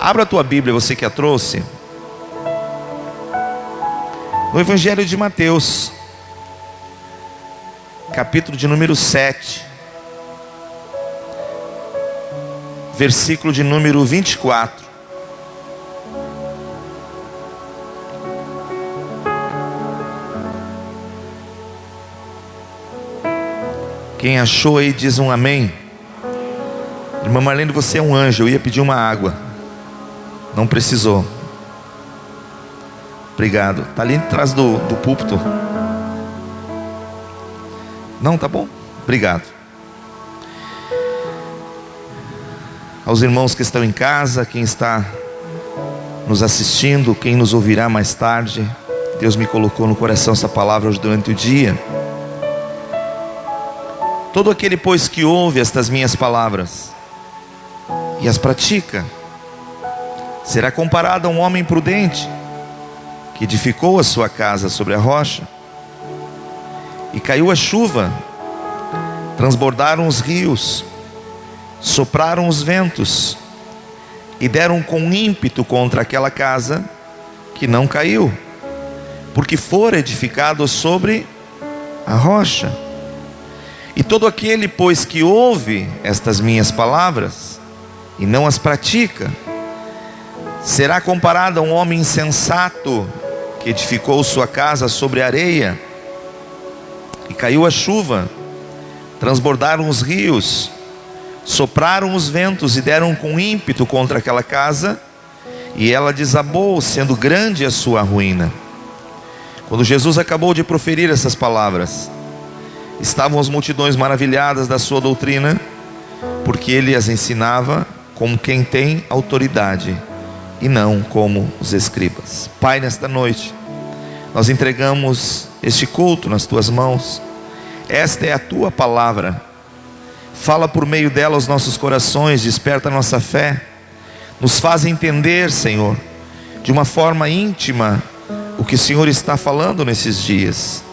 Abra a tua Bíblia, você que a trouxe, no Evangelho de Mateus, capítulo de número 7, versículo de número 24. Quem achou aí diz um amém. Irmã Marlene, você é um anjo. Eu ia pedir uma água, não precisou. Obrigado. Está ali atrás do púlpito. Não, tá bom? Obrigado. Aos irmãos que estão em casa, quem está nos assistindo, quem nos ouvirá mais tarde, Deus me colocou no coração essa palavra hoje durante o dia. Todo aquele, pois, que ouve estas minhas palavras e as pratica, será comparado a um homem prudente, que edificou a sua casa sobre a rocha. E caiu a chuva, transbordaram os rios, sopraram os ventos, e deram com ímpeto contra aquela casa, que não caiu, porque fora edificado sobre a rocha. E todo aquele, pois, que ouve estas minhas palavras e não as pratica, será comparado a um homem insensato, que edificou sua casa sobre a areia. E caiu a chuva, transbordaram os rios, sopraram os ventos e deram com ímpeto contra aquela casa, e ela desabou, sendo grande a sua ruína. Quando Jesus acabou de proferir essas palavras, estavam as multidões maravilhadas da sua doutrina, porque ele as ensinava como quem tem autoridade, e não como os escribas. Pai, nesta noite, nós entregamos este culto nas tuas mãos. Esta é a tua palavra. Fala por meio dela aos nossos corações, desperta a nossa fé, nos faz entender, Senhor, de uma forma íntima, o que o Senhor está falando nesses dias.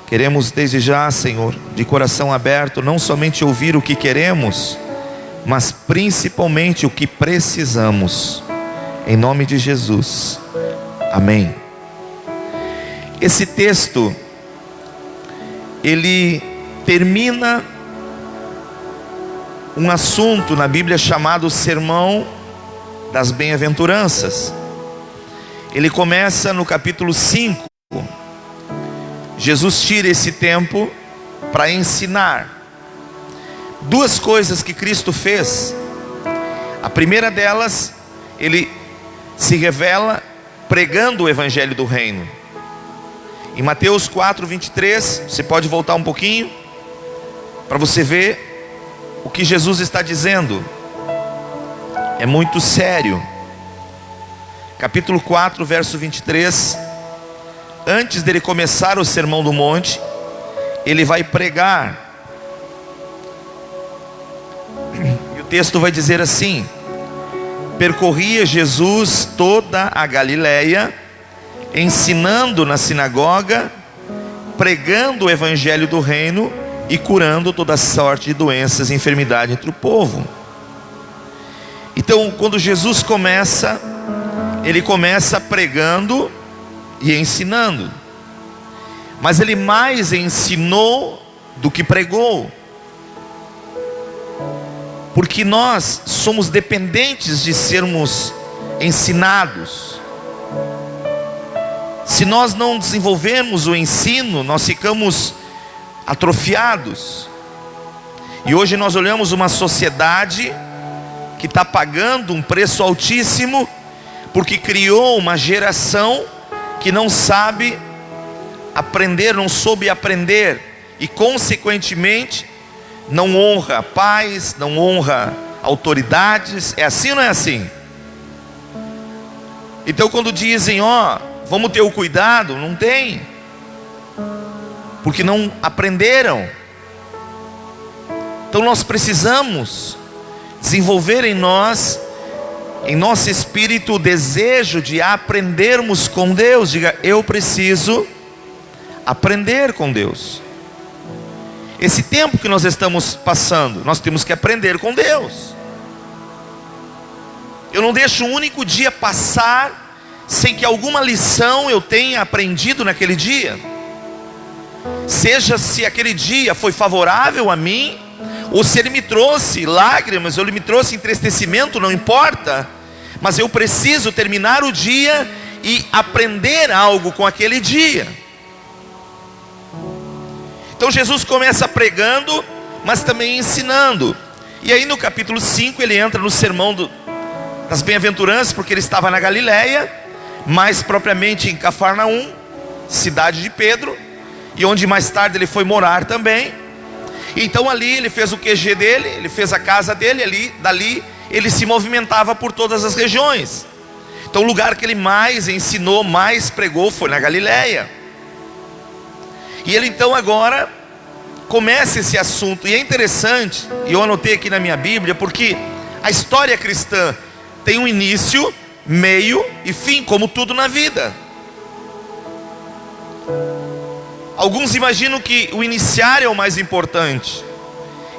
Queremos desde já, Senhor, de coração aberto, não somente ouvir o que queremos, mas principalmente o que precisamos, em nome de Jesus, amém. Esse texto, ele termina um assunto na Bíblia chamado Sermão das Bem-aventuranças. Ele começa no capítulo 5. Jesus tira esse tempo para ensinar duas coisas que Cristo fez. A primeira delas, ele se revela pregando o Evangelho do Reino. Em Mateus 4:23, você pode voltar um pouquinho, para você ver o que Jesus está dizendo. É muito sério. Capítulo 4, verso 23. Antes dele começar o Sermão do Monte, ele vai pregar. E o texto vai dizer assim: percorria Jesus toda a Galileia, ensinando na sinagoga, pregando o Evangelho do Reino e curando toda sorte de doenças e enfermidade entre o povo. Então, quando Jesus começa, ele começa pregando e ensinando, mas ele mais ensinou do que pregou, porque nós somos dependentes de sermos ensinados. Se nós não desenvolvermos o ensino, nós ficamos atrofiados. E hoje nós olhamos uma sociedade que está pagando um preço altíssimo, porque criou uma geração que não sabe aprender, não soube aprender, e consequentemente não honra pais, não honra autoridades. É assim ou não é assim? Então quando dizem, vamos ter o cuidado, não tem, porque não aprenderam. Então nós precisamos desenvolver em nós, em nosso espírito, o desejo de aprendermos com Deus. Diga, eu preciso aprender com Deus. Esse tempo que nós estamos passando, nós temos que aprender com Deus. Eu não deixo um único dia passar sem que alguma lição eu tenha aprendido naquele dia. Seja se aquele dia foi favorável a mim, ou se ele me trouxe lágrimas, ou ele me trouxe entristecimento, não importa. Mas eu preciso terminar o dia e aprender algo com aquele dia. Então Jesus começa pregando, mas também ensinando. E aí no capítulo 5 ele entra no sermão das bem-aventuranças, porque ele estava na Galileia, mais propriamente em Cafarnaum, cidade de Pedro, e onde mais tarde ele foi morar também. Então ali ele fez o QG dele, ele fez a casa dele, dali ele se movimentava por todas as regiões. Então o lugar que ele mais ensinou, mais pregou, foi na Galileia. E ele então agora começa esse assunto, e é interessante, e eu anotei aqui na minha Bíblia, porque a história cristã tem um início, meio e fim, como tudo na vida. Alguns imaginam que o iniciar é o mais importante.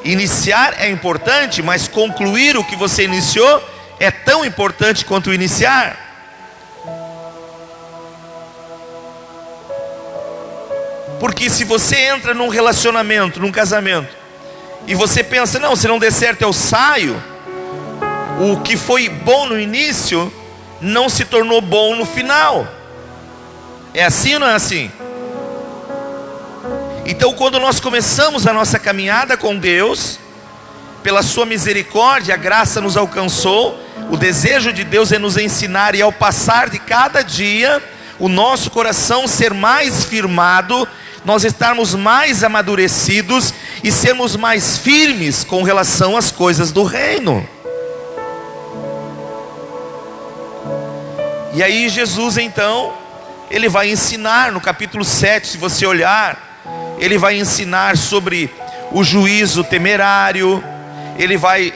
Iniciar é importante, mas concluir o que você iniciou é tão importante quanto o iniciar. Porque se você entra num relacionamento, num casamento, e você pensa, não, se não der certo eu saio, o que foi bom no início não se tornou bom no final. É assim ou não é assim? Então quando nós começamos a nossa caminhada com Deus, pela sua misericórdia, a graça nos alcançou. O desejo de Deus é nos ensinar, e ao passar de cada dia, o nosso coração ser mais firmado, nós estarmos mais amadurecidos e sermos mais firmes com relação às coisas do reino. E aí Jesus então, ele vai ensinar no capítulo 7, se você olhar, ele vai ensinar sobre o juízo temerário. Ele vai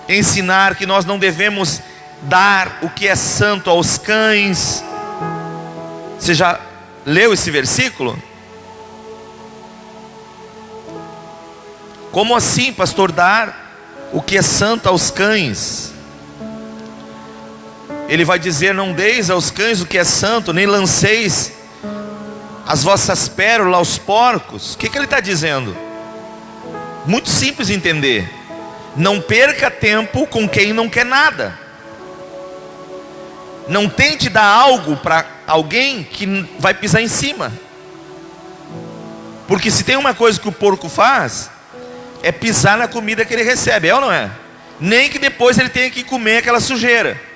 ensinar que nós não devemos dar o que é santo aos cães. Você já leu esse versículo? Como assim, pastor, dar o que é santo aos cães? Ele vai dizer, não deis aos cães o que é santo, nem lanceis as vossas pérolas aos porcos. O que ele está dizendo? Muito simples de entender. Não perca tempo com quem não quer nada. Não tente dar algo para alguém que vai pisar em cima. Porque se tem uma coisa que o porco faz, é pisar na comida que ele recebe, é ou não é? Nem que depois ele tenha que comer aquela sujeira.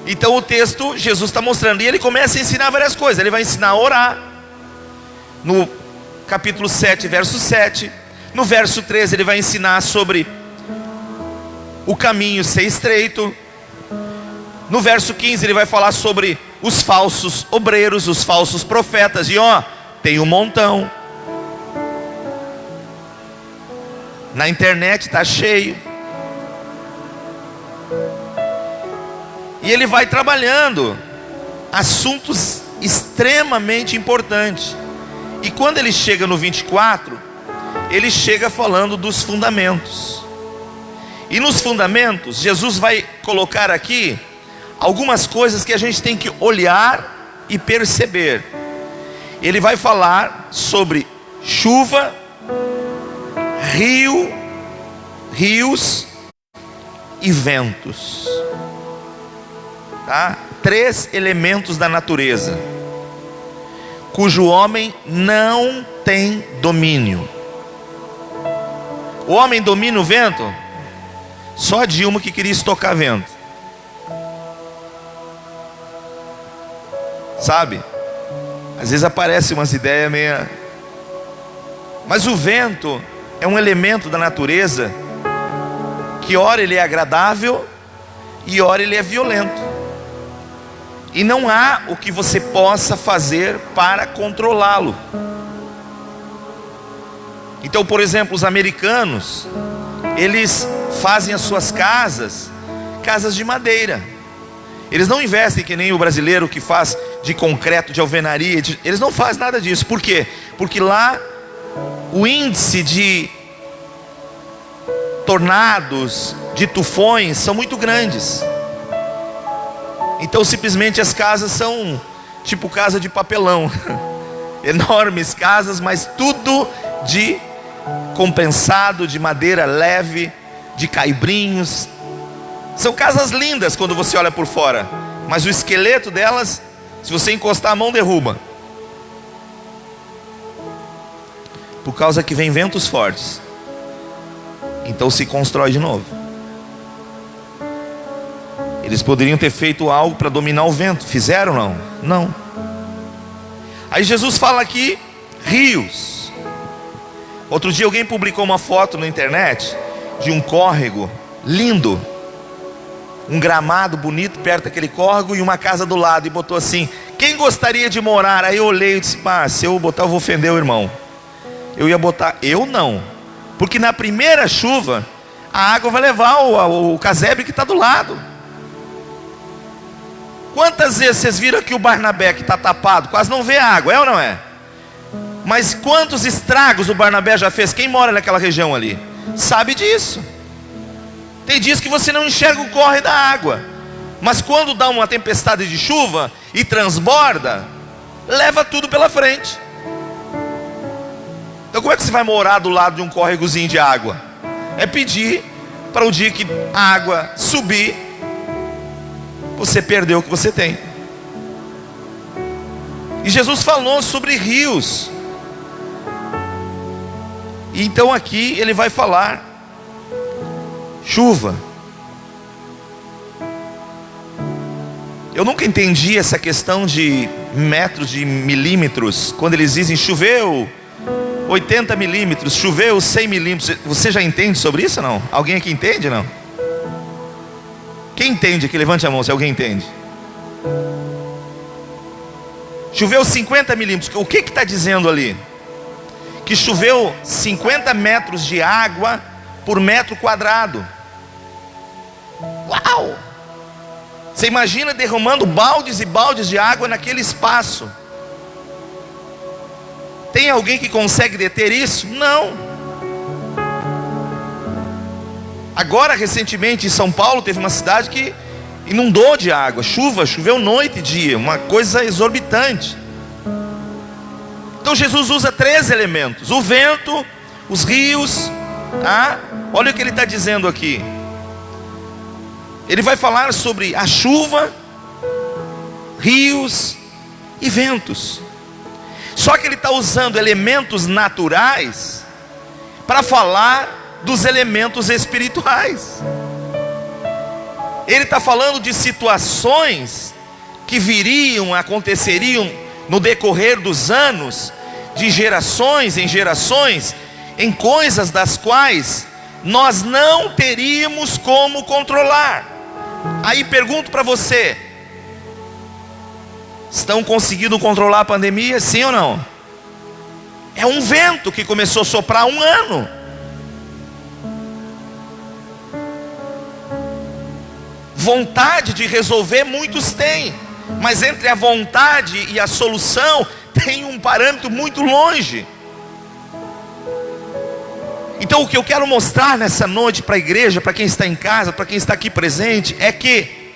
Então o texto, Jesus está mostrando, e ele começa a ensinar várias coisas. Ele vai ensinar a orar, no capítulo 7, verso 7. No verso 13 ele vai ensinar sobre o caminho ser estreito. No verso 15 ele vai falar sobre os falsos obreiros, os falsos profetas. E tem um montão. Na internet está cheio. E ele vai trabalhando assuntos extremamente importantes. E quando ele chega no 24, ele chega falando dos fundamentos. E nos fundamentos, Jesus vai colocar aqui algumas coisas que a gente tem que olhar e perceber. Ele vai falar sobre chuva, rios e ventos. Tá? 3 elementos da natureza, cujo homem não tem domínio. O homem domina o vento? Só a Dilma que queria estocar vento. Sabe? Às vezes aparecem umas ideias meio... Mas o vento é um elemento da natureza que ora ele é agradável e ora ele é violento. E não há o que você possa fazer para controlá-lo. Então, por exemplo, os americanos, eles fazem as suas casas de madeira. Eles não investem que nem o brasileiro que faz de concreto, de alvenaria. Eles não fazem nada disso. Por quê? Porque lá o índice de tornados, de tufões, são muito grandes. Então simplesmente as casas são tipo casa de papelão. Enormes casas, mas tudo de compensado, de madeira leve, de caibrinhos. São casas lindas quando você olha por fora, mas o esqueleto delas, se você encostar a mão, derruba. Por causa que vem ventos fortes, então se constrói de novo. Eles poderiam ter feito algo para dominar o vento. Fizeram não? Não. Aí Jesus fala aqui, rios. Outro dia alguém publicou uma foto na internet de um córrego lindo, um gramado bonito perto daquele córrego e uma casa do lado, e botou assim: quem gostaria de morar? Aí eu olhei e disse: se eu botar eu vou ofender o irmão. Eu ia botar, eu não, porque na primeira chuva a água vai levar o casebre que está do lado. Quantas vezes vocês viram que o Barnabé que está tapado quase não vê água, é ou não é? Mas quantos estragos o Barnabé já fez? Quem mora naquela região ali sabe disso. Tem dias que você não enxerga o corre da água, mas quando dá uma tempestade de chuva e transborda, leva tudo pela frente. Então como é que você vai morar do lado de um córregozinho de água? É pedir para o dia que a água subir, você perdeu o que você tem. E Jesus falou sobre rios. E então aqui ele vai falar chuva. Eu nunca entendi essa questão de metros, de milímetros. Quando eles dizem choveu 80 milímetros, choveu 100 milímetros. Você já entende sobre isso ou não? Alguém aqui entende não? Quem entende aqui? Levante a mão se alguém entende. Choveu 50 milímetros. O que está dizendo ali? Que choveu 50 metros de água por metro quadrado. Uau! Você imagina derramando baldes e baldes de água naquele espaço. Tem alguém que consegue deter isso? Não. Agora recentemente em São Paulo teve uma cidade que inundou de água. Choveu noite e dia, uma coisa exorbitante. Então Jesus usa 3 elementos: o vento, os rios. Olha o que ele está dizendo aqui. Ele vai falar sobre a chuva, rios e ventos. Só que ele está usando elementos naturais para falar dos elementos espirituais. Ele está falando de situações que viriam, aconteceriam no decorrer dos anos, de gerações em gerações, em coisas das quais nós não teríamos como controlar. Aí pergunto para você: estão conseguindo controlar a pandemia? Sim ou não? É um vento que começou a soprar há um ano. Vontade de resolver muitos têm, mas entre a vontade e a solução tem um parâmetro muito longe. Então o que eu quero mostrar nessa noite para a igreja, para quem está em casa, para quem está aqui presente, é que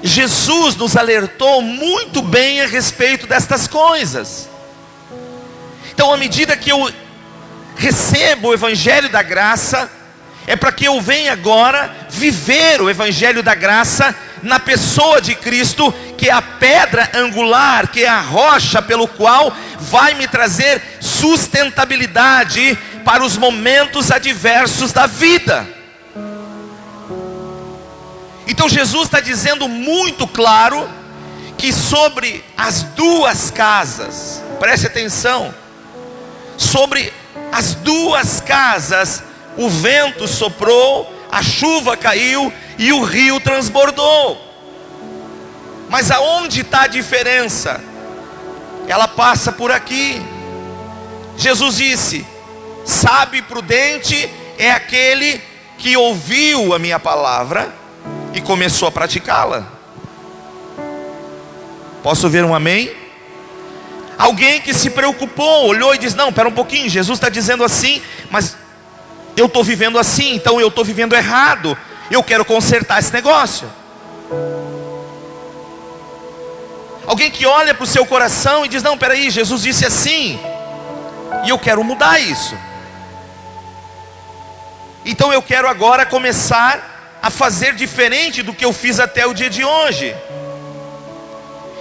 Jesus nos alertou muito bem a respeito destas coisas. Então à medida que eu recebo o Evangelho da Graça, é para que eu venha agora viver o Evangelho da Graça na pessoa de Cristo, que é a pedra angular, que é a rocha pelo qual vai me trazer sustentabilidade para os momentos adversos da vida. Então Jesus está dizendo muito claro que sobre as 2 casas, preste atenção, sobre as 2 casas, o vento soprou, a chuva caiu e o rio transbordou. Mas aonde está a diferença? Ela passa por aqui. Jesus disse: sábio e prudente é aquele que ouviu a minha palavra e começou a praticá-la. Posso ver um amém? Alguém que se preocupou, olhou e disse: não, espera um pouquinho, Jesus está dizendo assim, mas eu estou vivendo assim, então eu estou vivendo errado, eu quero consertar esse negócio. Alguém que olha para o seu coração e diz: não, peraí, Jesus disse assim, e eu quero mudar isso. Então eu quero agora começar a fazer diferente do que eu fiz até o dia de hoje.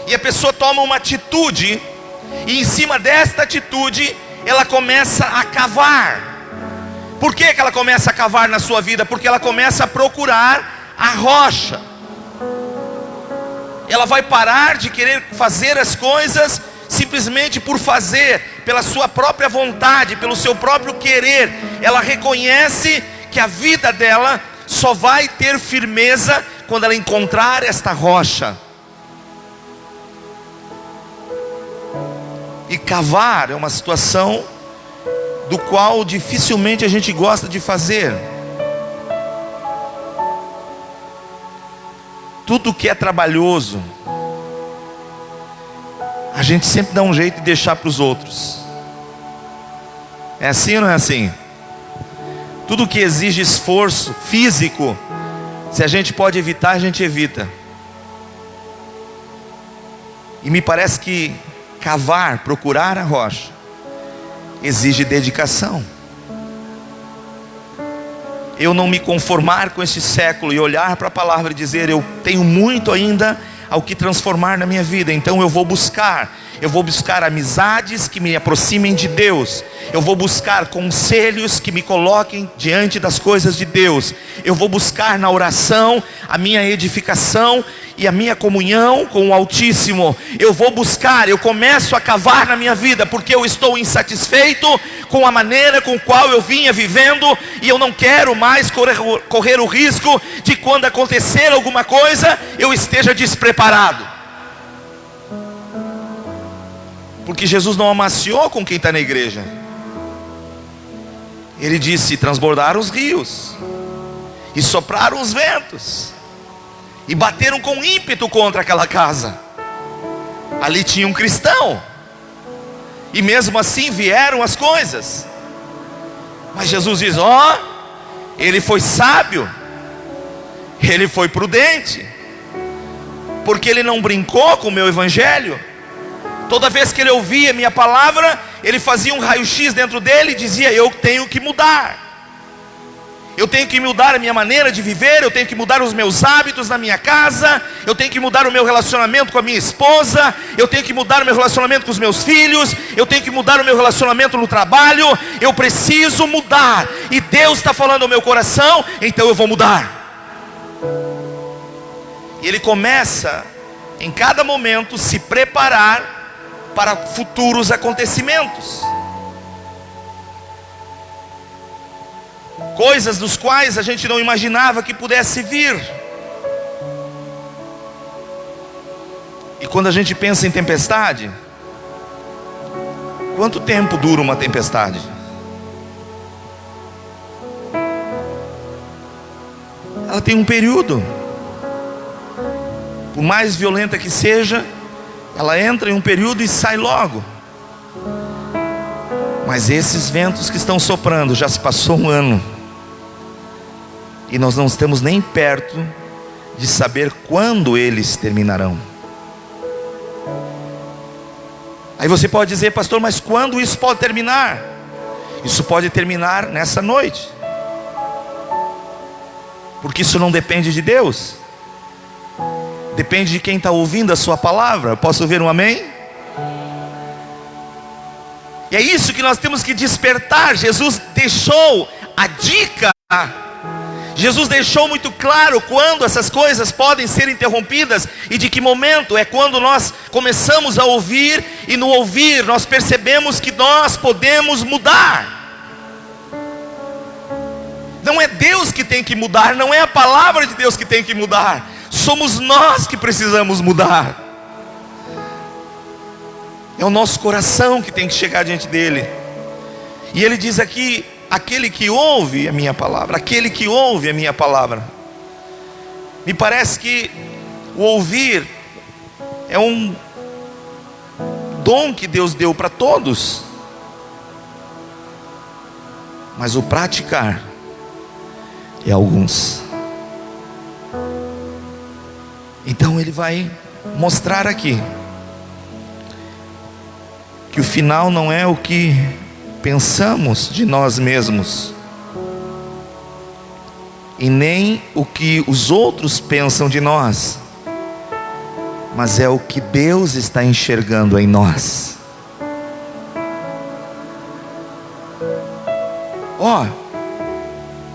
E a pessoa toma uma atitude, e em cima desta atitude, ela começa a cavar. Por que ela começa a cavar na sua vida? Porque ela começa a procurar a rocha. Ela vai parar de querer fazer as coisas simplesmente por fazer, pela sua própria vontade, pelo seu próprio querer. Ela reconhece que a vida dela só vai ter firmeza quando ela encontrar esta rocha. E cavar é uma situação do qual dificilmente a gente gosta de fazer. Tudo que é trabalhoso, a gente sempre dá um jeito de deixar para os outros. É assim ou não é assim? Tudo que exige esforço físico, se a gente pode evitar, a gente evita. E me parece que cavar, procurar a rocha, exige dedicação. Eu não me conformar com este século e olhar para a palavra e dizer: eu tenho muito ainda ao que transformar na minha vida, então eu vou buscar amizades que me aproximem de Deus, eu vou buscar conselhos que me coloquem diante das coisas de Deus, eu vou buscar na oração a minha edificação e a minha comunhão com o Altíssimo. Eu começo a cavar na minha vida, porque eu estou insatisfeito com a maneira com qual eu vinha vivendo, e eu não quero mais correr o risco de, quando acontecer alguma coisa, eu esteja despreparado. Porque Jesus não amaciou com quem está na igreja. Ele disse: transbordaram os rios, e sopraram os ventos, e bateram com ímpeto contra aquela casa. Ali tinha um cristão, e mesmo assim vieram as coisas. Mas Jesus diz: ele foi sábio, ele foi prudente, porque ele não brincou com o meu evangelho. Toda vez que ele ouvia minha palavra, ele fazia um raio-x dentro dele e dizia: eu tenho que mudar. Eu tenho que mudar a minha maneira de viver, eu tenho que mudar os meus hábitos na minha casa, eu tenho que mudar o meu relacionamento com a minha esposa, eu tenho que mudar o meu relacionamento com os meus filhos, eu tenho que mudar o meu relacionamento no trabalho. Eu preciso mudar, e Deus está falando ao meu coração, então eu vou mudar. E ele começa, em cada momento, se preparar para futuros acontecimentos. Coisas dos quais a gente não imaginava que pudesse vir. E quando a gente pensa em tempestade, quanto tempo dura uma tempestade? Ela tem um período. Por mais violenta que seja, ela entra em um período e sai logo. Mas esses ventos que estão soprando, já se passou um ano, e nós não estamos nem perto de saber quando eles terminarão. Aí você pode dizer: pastor, mas quando isso pode terminar? Isso pode terminar nessa noite, porque isso não depende de Deus, depende de quem está ouvindo a sua palavra. Posso ouvir um amém? E é isso que nós temos que despertar. Jesus deixou a dica, Jesus deixou muito claro quando essas coisas podem ser interrompidas e de que momento. É quando nós começamos a ouvir, e no ouvir nós percebemos que nós podemos mudar. Não é Deus que tem que mudar, não é a palavra de Deus que tem que mudar, somos nós que precisamos mudar. É o nosso coração que tem que chegar diante dele. E ele diz aqui: aquele que ouve a minha palavra, aquele que ouve a minha palavra. Me parece que o ouvir é um dom que Deus deu para todos, mas o praticar e alguns. Então ele vai mostrar aqui que o final não é o que pensamos de nós mesmos, e nem o que os outros pensam de nós, mas é o que Deus está enxergando em nós.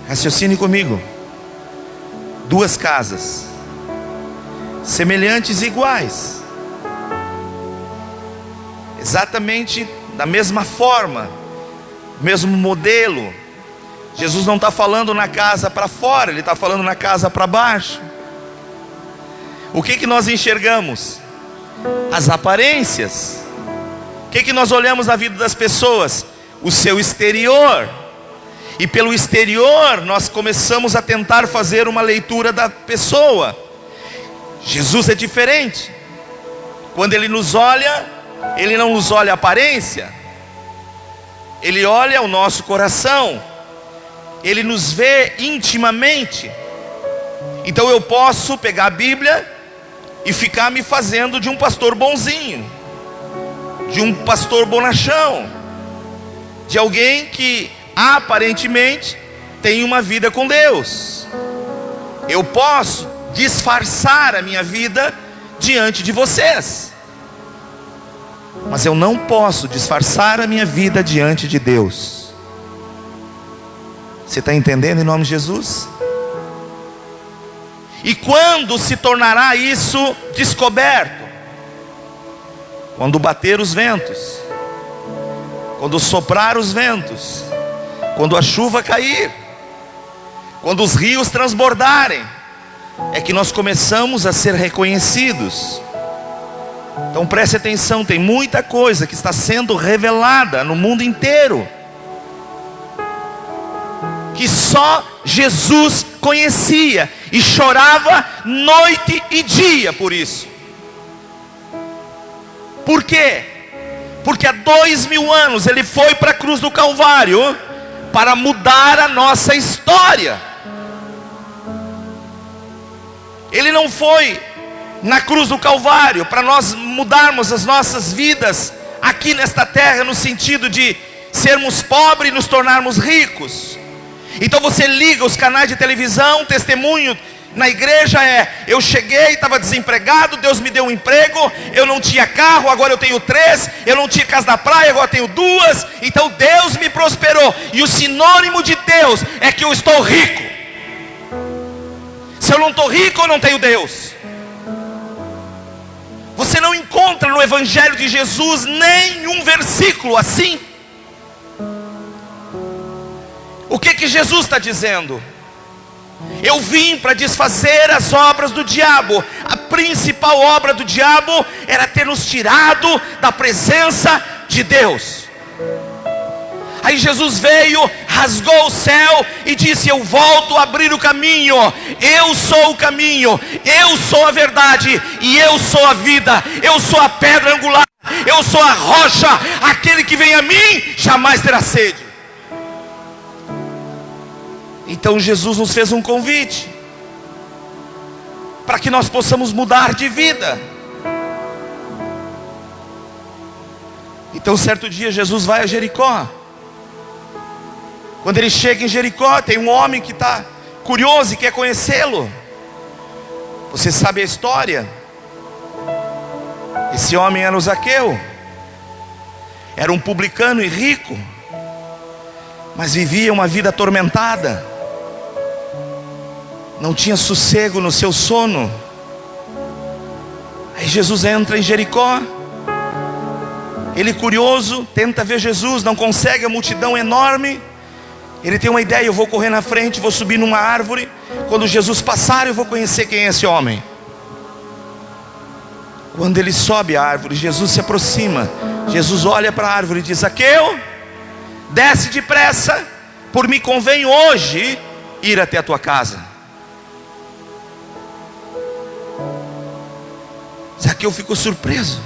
Raciocine comigo. Duas casas, semelhantes e iguais, exatamente da mesma forma, mesmo modelo. Jesus não está falando na casa para fora, Ele está falando na casa para baixo. O que nós enxergamos? As aparências. O que nós olhamos na vida das pessoas? O seu exterior. E pelo exterior nós começamos a tentar fazer uma leitura da pessoa. Jesus é diferente. Quando Ele nos olha, Ele não nos olha a aparência, Ele olha o nosso coração, Ele nos vê intimamente. Então eu posso pegar a Bíblia e ficar me fazendo de um pastor bonzinho, de um pastor bonachão, de alguém que aparentemente tem uma vida com Deus. Eu posso disfarçar a minha vida diante de vocês, mas eu não posso disfarçar a minha vida diante de Deus. Você está entendendo, em nome de Jesus? E quando se tornará isso descoberto? Quando bater os ventos, quando soprar os ventos, quando a chuva cair, quando os rios transbordarem, é que nós começamos a ser reconhecidos. Então preste atenção, tem muita coisa que está sendo revelada no mundo inteiro, que só Jesus conhecia, e chorava noite e dia por isso. Por quê? Porque há 2000 anos Ele foi para a cruz do Calvário para mudar a nossa história. Ele não foi na cruz do Calvário para nós mudarmos as nossas vidas aqui nesta terra, no sentido de sermos pobres e nos tornarmos ricos. Então você liga os canais de televisão, testemunho na igreja eu cheguei, estava desempregado, Deus me deu um emprego, eu não tinha carro, agora eu tenho 3, eu não tinha casa na praia, agora tenho 2, então Deus me prosperou, e o sinônimo de Deus é que eu estou rico. Se eu não estou rico, eu não tenho Deus. Você não encontra no Evangelho de Jesus nenhum versículo assim. O que Jesus está dizendo? Eu vim para desfazer as obras do diabo. A principal obra do diabo era ter nos tirado da presença de Deus. Aí Jesus veio, rasgou o céu e disse: eu volto a abrir o caminho. Eu sou o caminho, eu sou a verdade e eu sou a vida. Eu sou a pedra angular, eu sou a rocha. Aquele que vem a mim jamais terá sede. Então Jesus nos fez um convite para que nós possamos mudar de vida. Então certo dia Jesus vai a Jericó. Quando ele chega em Jericó, tem um homem que está curioso e quer conhecê-lo. Você sabe a história? Esse homem era o Zaqueu. Era um publicano e rico, mas vivia uma vida atormentada. Não tinha sossego no seu sono. Aí Jesus entra em Jericó. Ele, curioso, tenta ver Jesus, não consegue, a multidão é enorme. Ele tem uma ideia: eu vou correr na frente, vou subir numa árvore. Quando Jesus passar, eu vou conhecer quem é esse homem. Quando ele sobe a árvore, Jesus se aproxima. Jesus olha para a árvore e diz: Zaqueu, desce depressa, por me convém hoje ir até a tua casa. Zaqueu ficou surpreso.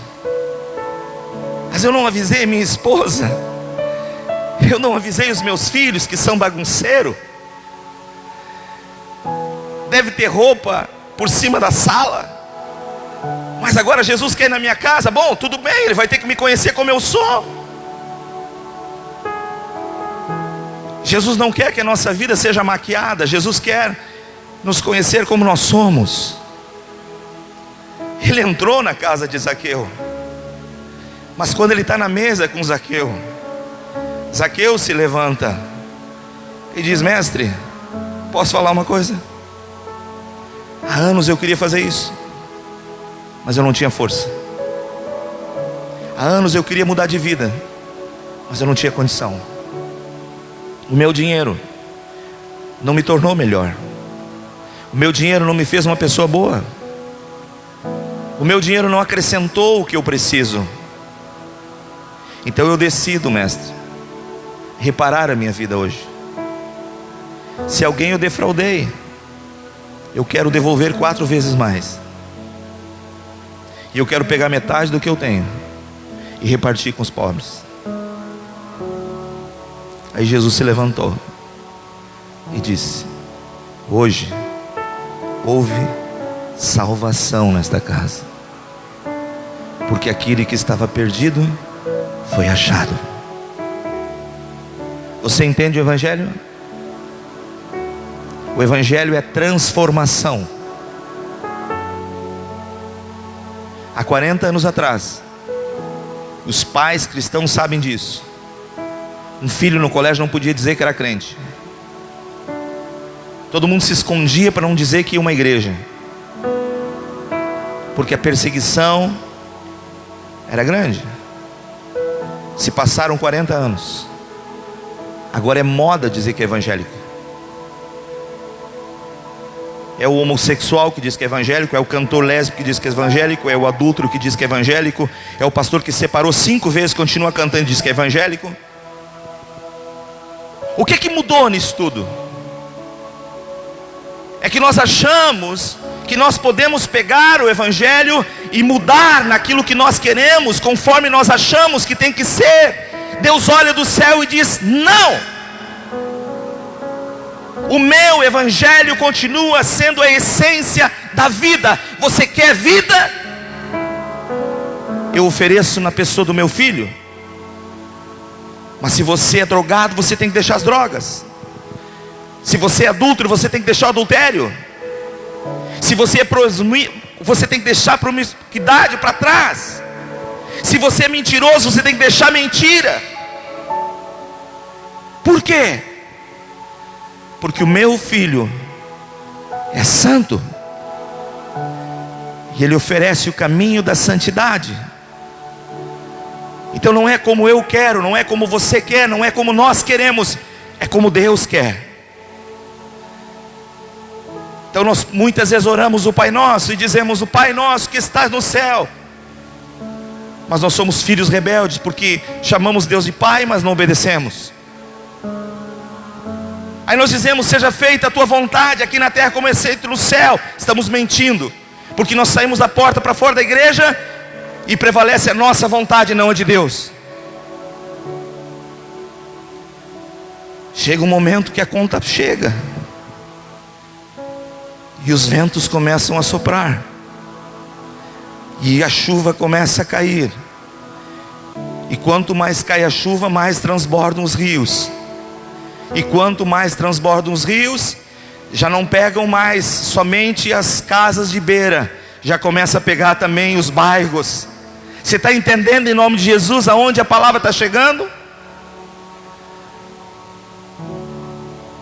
Mas eu não avisei minha esposa, eu não avisei os meus filhos que são bagunceiros. deve ter roupa por cima da sala. Mas agora Jesus quer ir na minha casa. Bom, tudo bem, ele vai ter que me conhecer como eu sou. Jesus não quer que a nossa vida seja maquiada. Jesus quer nos conhecer como nós somos. Ele entrou na casa de Zaqueu, mas quando ele está na mesa com Zaqueu, Zaqueu se levanta e diz: mestre, posso falar uma coisa? Há anos eu queria fazer isso, mas eu não tinha força. Há anos eu queria mudar de vida, mas eu não tinha condição. O meu dinheiro não me tornou melhor. O meu dinheiro não me fez uma pessoa boa. O meu dinheiro não acrescentou o que eu preciso. Então eu decido, mestre, reparar a minha vida hoje. Se alguém eu defraudei, eu quero devolver 4 vezes mais. E eu quero pegar metade do que eu tenho e repartir com os pobres. Aí Jesus se levantou e disse: hoje houve salvação nesta casa, porque aquele que estava perdido foi achado. Você entende o Evangelho? O Evangelho é transformação. Há 40 anos atrás, os pais cristãos sabem disso. Um filho no colégio não podia dizer que era crente. Todo mundo se escondia para não dizer que ia uma igreja, porque a perseguição era grande. Se passaram 40 anos, agora é moda dizer que é evangélico. É o homossexual que diz que é evangélico, é o cantor lésbico que diz que é evangélico, é o adúltero que diz que é evangélico, é o pastor que separou 5 vezes, continua cantando e diz que é evangélico. O que mudou nisso tudo? É que nós achamos que nós podemos pegar o Evangelho e mudar naquilo que nós queremos, conforme nós achamos que tem que ser. Deus olha do céu e diz: não! O meu Evangelho continua sendo a essência da vida. Você quer vida? Eu ofereço na pessoa do meu filho. Mas se você é drogado, você tem que deixar as drogas. Se você é adúltero, você tem que deixar o adultério. Se você é prosumir, você tem que deixar a promiscuidade para trás. Se você é mentiroso, você tem que deixar a mentira. Por quê? Porque o meu filho é santo, e ele oferece o caminho da santidade. Então não é como eu quero, não é como você quer, não é como nós queremos, é como Deus quer. Então nós muitas vezes oramos o Pai Nosso e dizemos: o Pai Nosso que estás no céu. Mas nós somos filhos rebeldes, porque chamamos Deus de Pai, mas não obedecemos. Aí nós dizemos: seja feita a tua vontade aqui na terra como é feito no céu. Estamos mentindo, porque nós saímos da porta para fora da igreja e prevalece a nossa vontade, não a de Deus. Chega um momento que a conta chega, e os ventos começam a soprar, e a chuva começa a cair. E quanto mais cai a chuva, mais transbordam os rios. E quanto mais transbordam os rios, já não pegam mais somente as casas de beira, já começa a pegar também os bairros. Você está entendendo, em nome de Jesus, aonde a palavra está chegando?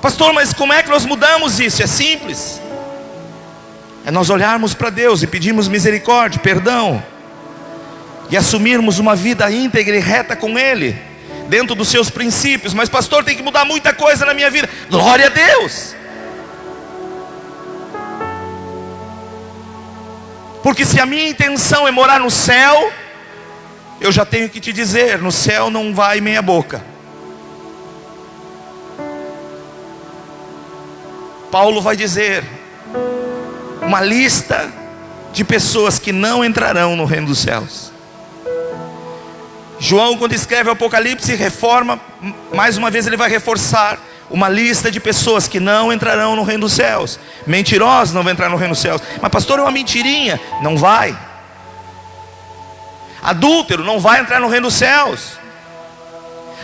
Pastor, mas como é que nós mudamos isso? É simples. É nós olharmos para Deus e pedirmos misericórdia, perdão, e assumirmos uma vida íntegra e reta com Ele, dentro dos seus princípios. Mas pastor, tem que mudar muita coisa na minha vida. Glória a Deus! Porque se a minha intenção é morar no céu, eu já tenho que te dizer: no céu não vai meia boca. Paulo vai dizer uma lista de pessoas que não entrarão no reino dos céus. João, quando escreve o Apocalipse, reforma, mais uma vez ele vai reforçar: uma lista de pessoas que não entrarão no reino dos céus. Mentirosos não vão entrar no reino dos céus. Mas pastor, é uma mentirinha. Não vai. Adúltero não vai entrar no reino dos céus.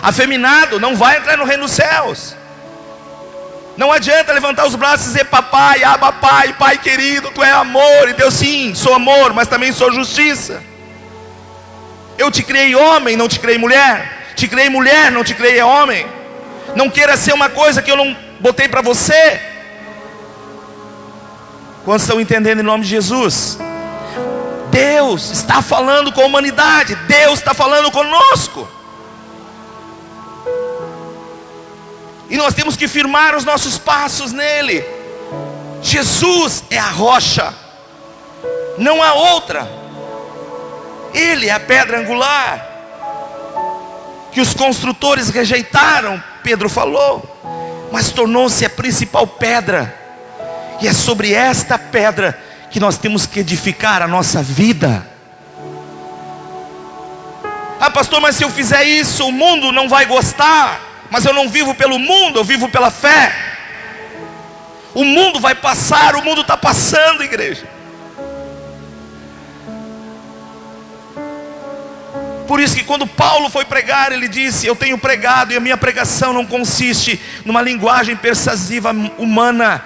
Afeminado não vai entrar no reino dos céus. Não adianta levantar os braços e dizer: papai, aba pai, pai querido, tu é amor. E Deus, sim, sou amor, mas também sou justiça. Eu te criei homem, não te criei mulher. Te criei mulher, não te criei homem. Não queira ser uma coisa que eu não botei para você. Quantos estão entendendo em nome de Jesus? Deus está falando com a humanidade. Deus está falando conosco. E nós temos que firmar os nossos passos nele. Jesus é a rocha, não há outra. Ele é a pedra angular que os construtores rejeitaram, Pedro falou, mas tornou-se a principal pedra. E é sobre esta pedra que nós temos que edificar a nossa vida. Ah, pastor, mas se eu fizer isso, o mundo não vai gostar. Mas eu não vivo pelo mundo, eu vivo pela fé. O mundo vai passar, o mundo está passando, igreja. Por isso que quando Paulo foi pregar, ele disse: eu tenho pregado, e a minha pregação não consiste numa linguagem persuasiva humana,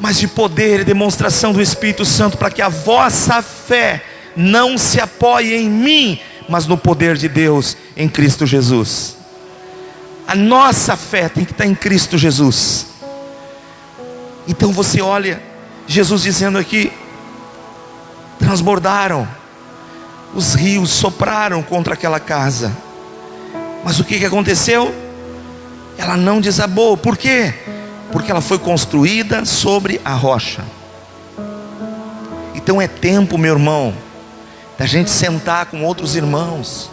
mas de poder e demonstração do Espírito Santo, para que a vossa fé não se apoie em mim, mas no poder de Deus em Cristo Jesus. A nossa fé tem que estar em Cristo Jesus. Então você olha, Jesus dizendo aqui: transbordaram, os rios sopraram contra aquela casa. Mas o que aconteceu? Ela não desabou. Por quê? Porque ela foi construída sobre a rocha. Então é tempo, meu irmão, da gente sentar com outros irmãos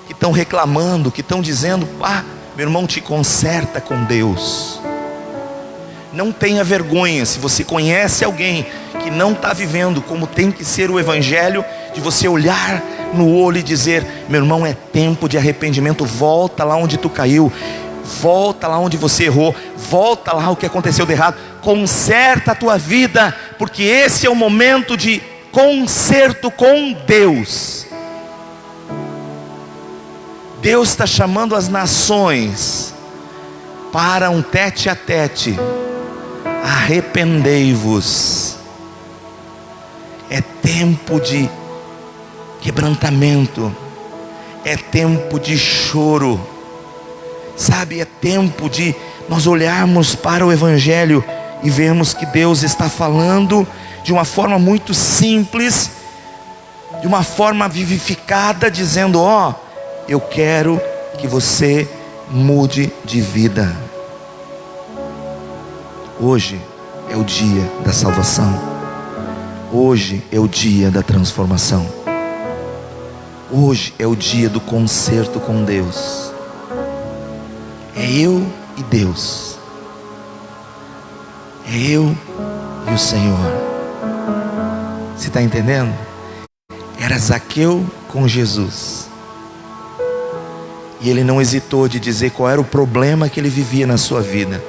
que estão reclamando, que estão dizendo: ah, meu irmão, te conserta com Deus. Não tenha vergonha, se você conhece alguém que não está vivendo como tem que ser o Evangelho, de você olhar no olho e dizer: meu irmão, é tempo de arrependimento. Volta lá onde tu caiu, volta lá onde você errou, volta lá o que aconteceu de errado, conserta a tua vida, porque esse é o momento de conserto com Deus. Deus está chamando as nações para um tete a tete. Arrependei-vos. É tempo de quebrantamento, é tempo de choro, sabe? É tempo de nós olharmos para o Evangelho e vermos que Deus está falando de uma forma muito simples, de uma forma vivificada, dizendo: ó, eu quero que você mude de vida. Hoje é o dia da salvação. Hoje é o dia da transformação. Hoje é o dia do concerto com Deus. É eu e Deus. É eu e o Senhor. Você está entendendo? Era Zaqueu com Jesus. E ele não hesitou de dizer qual era o problema que ele vivia na sua vida.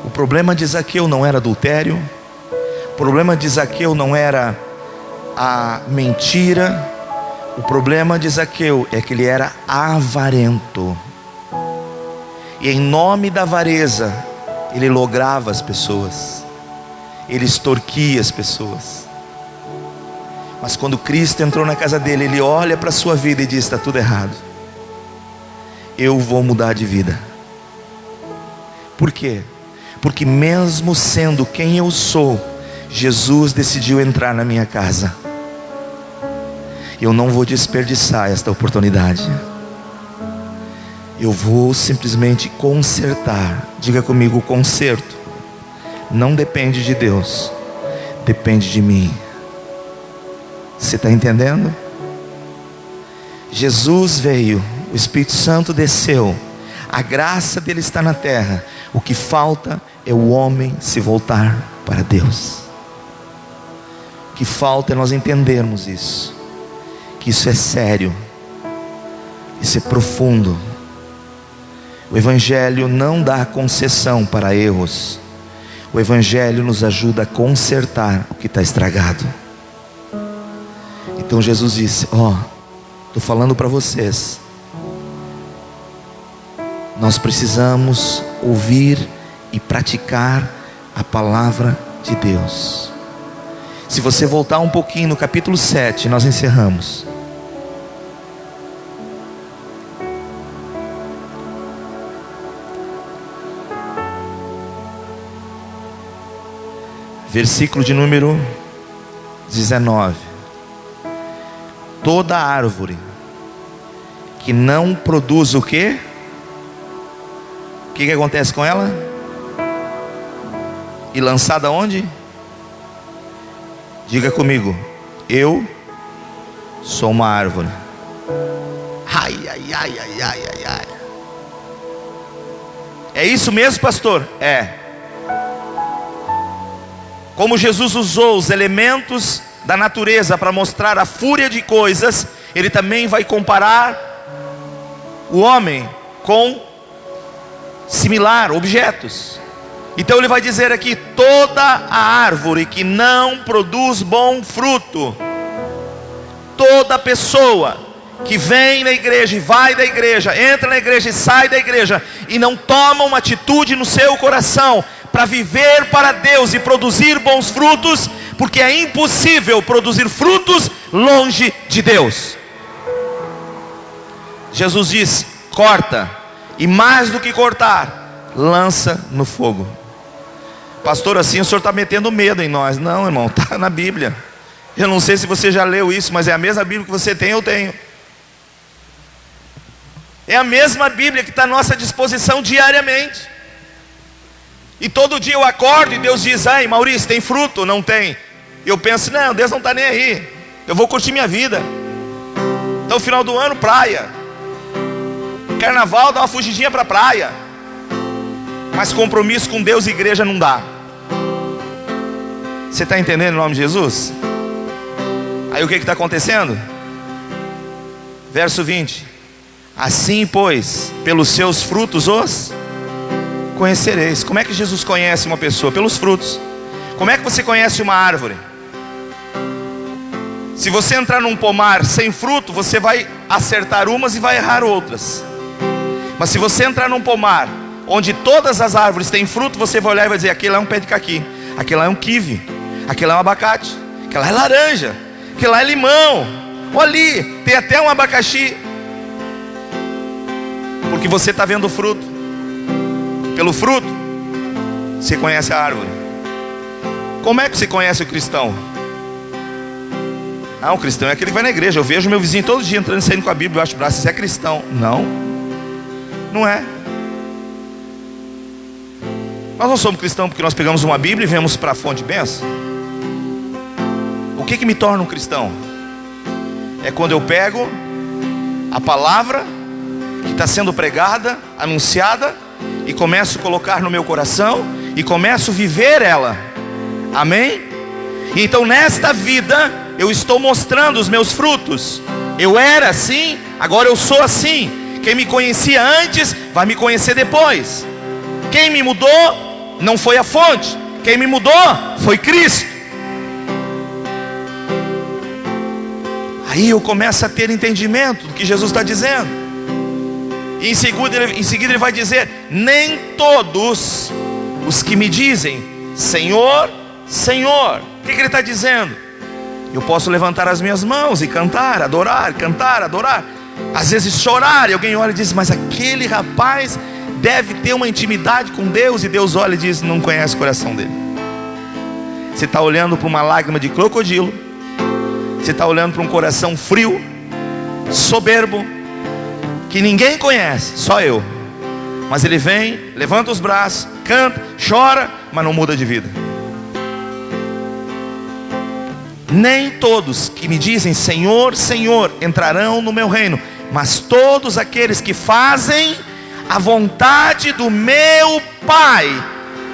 O problema de Zaqueu não era adultério. O problema de Zaqueu não era a mentira. O problema de Zaqueu é que ele era avarento. E em nome da avareza, ele lograva as pessoas. Ele extorquia as pessoas. Mas quando Cristo entrou na casa dele, ele olha para a sua vida e diz: está tudo errado. Eu vou mudar de vida. Por quê? Porque mesmo sendo quem eu sou, Jesus decidiu entrar na minha casa. Eu não vou desperdiçar esta oportunidade. Eu vou simplesmente consertar. Diga comigo: o conserto não depende de Deus, depende de mim. Você está entendendo? Jesus veio, o Espírito Santo desceu, a graça dele está na terra. O que falta é o homem se voltar para Deus. O que falta é nós entendermos isso, que isso é sério, isso é profundo. O Evangelho não dá concessão para erros. O Evangelho nos ajuda a consertar o que está estragado. Então Jesus disse: estou falando para vocês, nós precisamos ouvir e praticar a palavra de Deus. Se você voltar um pouquinho no capítulo 7, nós encerramos. Versículo de número 19. Toda árvore que não produz o quê? O que acontece com ela? E lançada onde? Diga comigo: eu sou uma árvore. Ai, ai, ai, ai, ai, ai, ai. É isso mesmo, pastor? É. Como Jesus usou os elementos da natureza para mostrar a fúria de coisas, Ele também vai comparar o homem com similar objetos. Então Ele vai dizer aqui: toda a árvore que não produz bom fruto, toda pessoa que vem na igreja e vai da igreja, entra na igreja e sai da igreja, e não toma uma atitude no seu coração para viver para Deus e produzir bons frutos, porque é impossível produzir frutos longe de Deus. Jesus diz: corta, e mais do que cortar, lança no fogo. Pastor, assim o senhor está metendo medo em nós. Não, irmão, está na Bíblia. Eu não sei se você já leu isso, mas é a mesma Bíblia que você tem, eu tenho. É a mesma Bíblia que está à nossa disposição diariamente. E todo dia eu acordo e Deus diz: ai, Maurício, tem fruto? Não tem. E eu penso: não, Deus não está nem aí, eu vou curtir minha vida. Então final do ano, praia. Carnaval, dá uma fugidinha para a praia. Mas compromisso com Deus e igreja não dá. Você está entendendo em nome de Jesus? Aí o que está acontecendo? Verso 20: assim, pois, pelos seus frutos os conhecereis. Como é que Jesus conhece uma pessoa? Pelos frutos. Como é que você conhece uma árvore? Se você entrar num pomar sem fruto, você vai acertar umas e vai errar outras. Mas se você entrar num pomar onde todas as árvores têm fruto, você vai olhar e vai dizer: aquele é um pé de caqui, aquele é um kiwi, aquele é um abacate, aquela é laranja, aquele lá é limão. Olha ali, tem até um abacaxi. Porque você está vendo o fruto. Pelo fruto você conhece a árvore. Como é que você conhece o cristão? O cristão é aquele que vai na igreja. Eu vejo meu vizinho todo dia entrando e saindo com a Bíblia, eu acho braço, isso é cristão. Não, não é. Nós não somos cristãos porque nós pegamos uma Bíblia e viemos para a fonte de bênção. O que me torna um cristão? É quando eu pego a palavra que está sendo pregada, anunciada, e começo a colocar no meu coração e começo a viver ela. Amém? E então nesta vida eu estou mostrando os meus frutos. Eu era assim, agora eu sou assim. Quem me conhecia antes vai me conhecer depois. Quem me mudou não foi a fonte, quem me mudou foi Cristo. Aí eu começo a ter entendimento do que Jesus está dizendo. E em seguida ele vai dizer: nem todos os que me dizem Senhor, Senhor. O que ele está dizendo? Eu posso levantar as minhas mãos e cantar, adorar, às vezes chorar, e alguém olha e diz: mas aquele rapaz deve ter uma intimidade com Deus. E Deus olha e diz: não conhece o coração dele. Você está olhando para uma lágrima de crocodilo. Você está olhando para um coração frio, soberbo, que ninguém conhece, só eu. Mas ele vem, levanta os braços, canta, chora, mas não muda de vida. Nem todos que me dizem Senhor, Senhor entrarão no meu reino, mas todos aqueles que fazem a vontade do meu Pai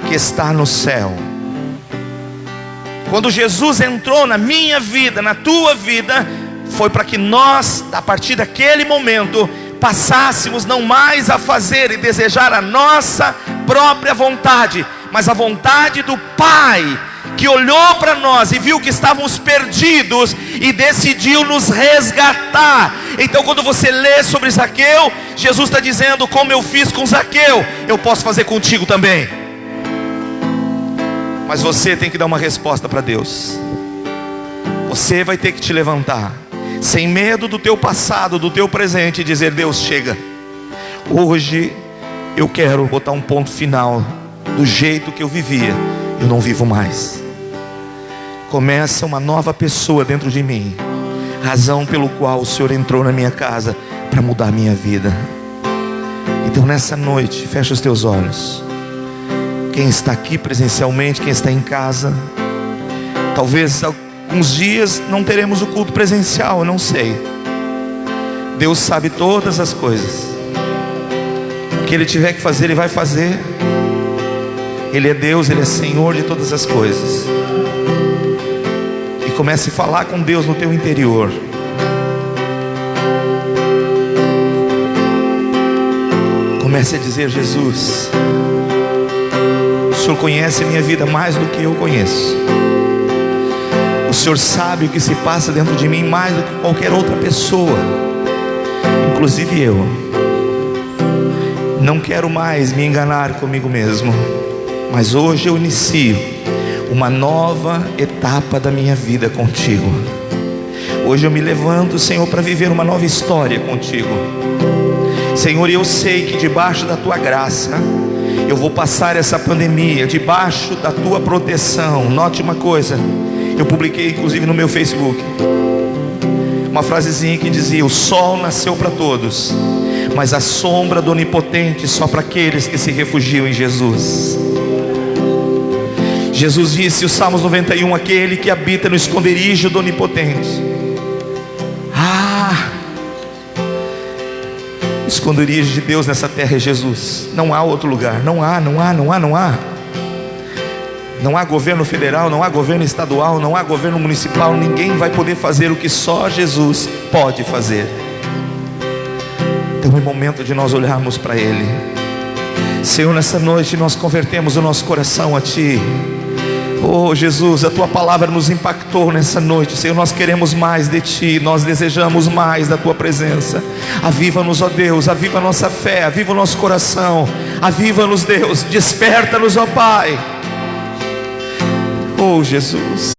que está no céu. Quando Jesus entrou na minha vida, na tua vida, foi para que nós, a partir daquele momento, passássemos não mais a fazer e desejar a nossa própria vontade, mas a vontade do Pai, que olhou para nós e viu que estávamos perdidos e decidiu nos resgatar. Então, quando você lê sobre Zaqueu, Jesus está dizendo: como eu fiz com Zaqueu, eu posso fazer contigo também. Mas você tem que dar uma resposta para Deus. Você vai ter que te levantar, sem medo do teu passado, do teu presente, e dizer: Deus, chega. Hoje eu quero botar um ponto final. Do jeito que eu vivia, eu não vivo mais. Começa uma nova pessoa dentro de mim, razão pelo qual o Senhor entrou na minha casa, para mudar a minha vida. Então nessa noite, fecha os teus olhos. Quem está aqui presencialmente, quem está em casa, talvez alguns dias não teremos o culto presencial, eu não sei. Deus sabe todas as coisas. O que Ele tiver que fazer, Ele vai fazer. Ele é Deus, Ele é Senhor de todas as coisas. E comece a falar com Deus no teu interior. Comece a dizer: Jesus, o Senhor conhece a minha vida mais do que eu conheço. O Senhor sabe o que se passa dentro de mim mais do que qualquer outra pessoa, inclusive eu. Não quero mais me enganar comigo mesmo, mas hoje eu inicio uma nova etapa da minha vida contigo. Hoje eu me levanto, Senhor, para viver uma nova história contigo. Senhor, eu sei que debaixo da tua graça eu vou passar essa pandemia, debaixo da tua proteção. Note uma coisa, eu publiquei inclusive no meu Facebook uma frasezinha que dizia: o sol nasceu para todos, mas a sombra do Onipotente só para aqueles que se refugiam em Jesus. Jesus disse, o Salmos 91, aquele que habita no esconderijo do Onipotente. O esconderijo de Deus nessa terra é Jesus. Não há outro lugar. Não há. Não há governo federal, não há governo estadual, não há governo municipal. Ninguém vai poder fazer o que só Jesus pode fazer. Então é momento de nós olharmos para Ele. Senhor, nessa noite nós convertemos o nosso coração a Ti. Oh Jesus, a Tua palavra nos impactou nessa noite. Senhor, nós queremos mais de Ti, nós desejamos mais da Tua presença. Aviva-nos, ó Deus, aviva a nossa fé, aviva o nosso coração. Aviva-nos, Deus, desperta-nos, ó Pai. Oh Jesus.